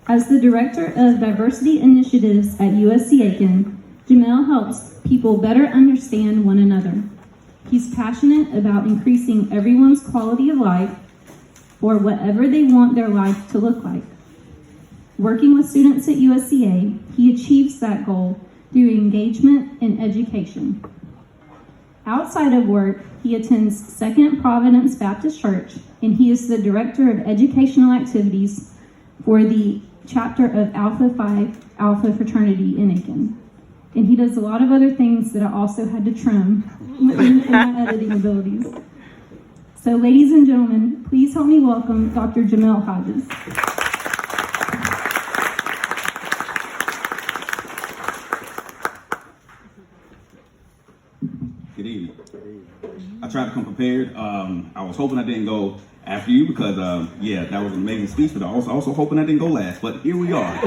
As the Director of Diversity Initiatives at USC Aiken, Jamel helps people better understand one another. He's passionate about increasing everyone's quality of life or whatever they want their life to look like. Working with students at USCA, he achieves that goal through engagement and education. Outside of work, he attends Second Providence Baptist Church, and he is the Director of Educational Activities for the chapter of Alpha Phi Alpha Fraternity in Aiken. And he does a lot of other things that I also had to trim in my editing abilities. So, ladies and gentlemen, please help me welcome Dr. Jamel Hodges. Good evening. I tried to come prepared. I was hoping I didn't go after you because, that was an amazing speech, but I was also hoping I didn't go last, but here we are.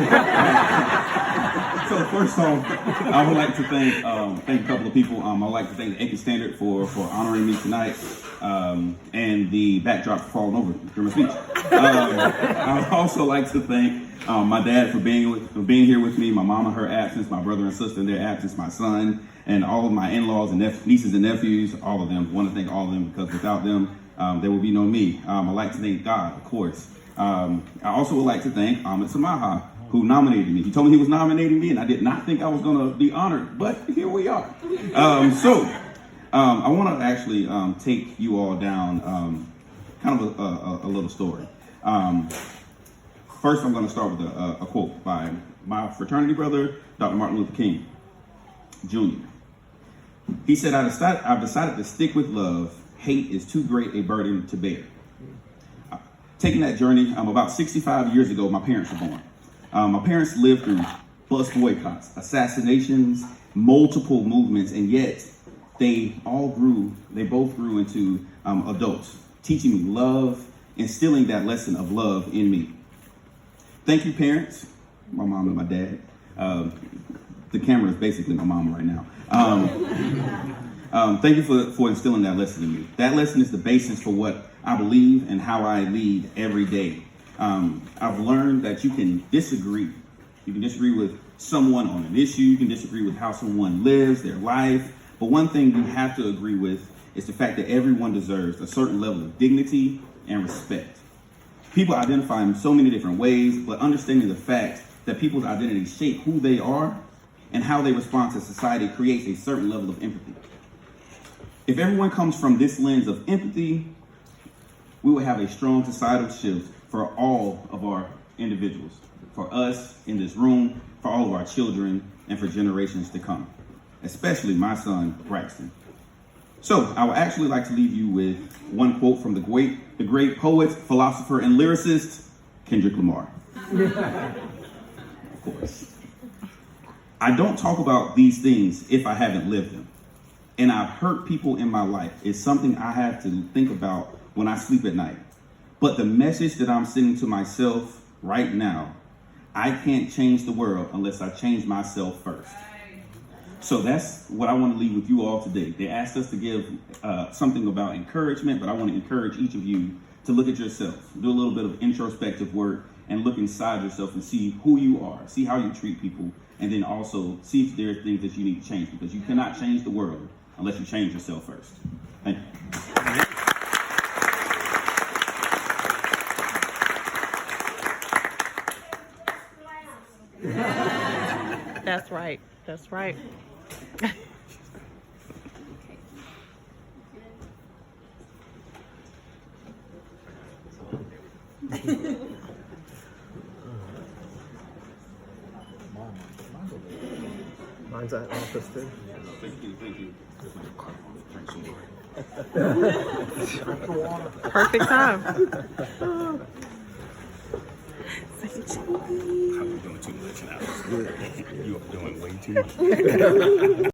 So first off, I would like to thank a couple of people. I would like to thank the Aiken Standard for honoring me tonight and the backdrop for falling over during my speech. I would also like to thank my dad for being here with me, my mom in her absence, my brother and sister in their absence, my son, and all of my in-laws and nieces and nephews, all of them. I want to thank all of them because without them, there would be no me. I'd like to thank God, of course. I also would like to thank Ahmed Samaha, who nominated me. He told me he was nominating me, and I did not think I was going to be honored, but here we are. I want to actually take you all down kind of a little story. First, I'm going to start with a quote by my fraternity brother, Dr. Martin Luther King Jr. He said, I've decided to stick with love. Hate is too great a burden to bear. Taking that journey, about 65 years ago, my parents were born. My parents lived through bus boycotts, assassinations, multiple movements, and yet they both grew into adults, teaching me love, instilling that lesson of love in me. Thank you, parents, my mom and my dad. The camera is basically my mom right now. Thank you for instilling that lesson in me. That lesson is the basis for what I believe and how I lead every day. I've learned that you can disagree. You can disagree with someone on an issue. You can disagree with how someone lives their life. But one thing you have to agree with is the fact that everyone deserves a certain level of dignity and respect. People identify in so many different ways, but understanding the fact that people's identities shape who they are and how they respond to society creates a certain level of empathy. If everyone comes from this lens of empathy, we will have a strong societal shift for all of our individuals, for us in this room, for all of our children, and for generations to come, especially my son, Braxton. So I would actually like to leave you with one quote from the great poet, philosopher, and lyricist, Kendrick Lamar. Of course. I don't talk about these things if I haven't lived them. And I've hurt people in my life. It's something I have to think about when I sleep at night. But the message that I'm sending to myself right now, I can't change the world unless I change myself first. So that's what I want to leave with you all today. They asked us to give something about encouragement, but I want to encourage each of you to look at yourself, do a little bit of introspective work, and look inside yourself and see who you are, see how you treat people, and then also see if there are things that you need to change, because you cannot change the world unless you change yourself first. Thank you. That's right. That's right. Mine's at office too. Thank you. Perfect time. I'm doing too much now. You are doing way too much.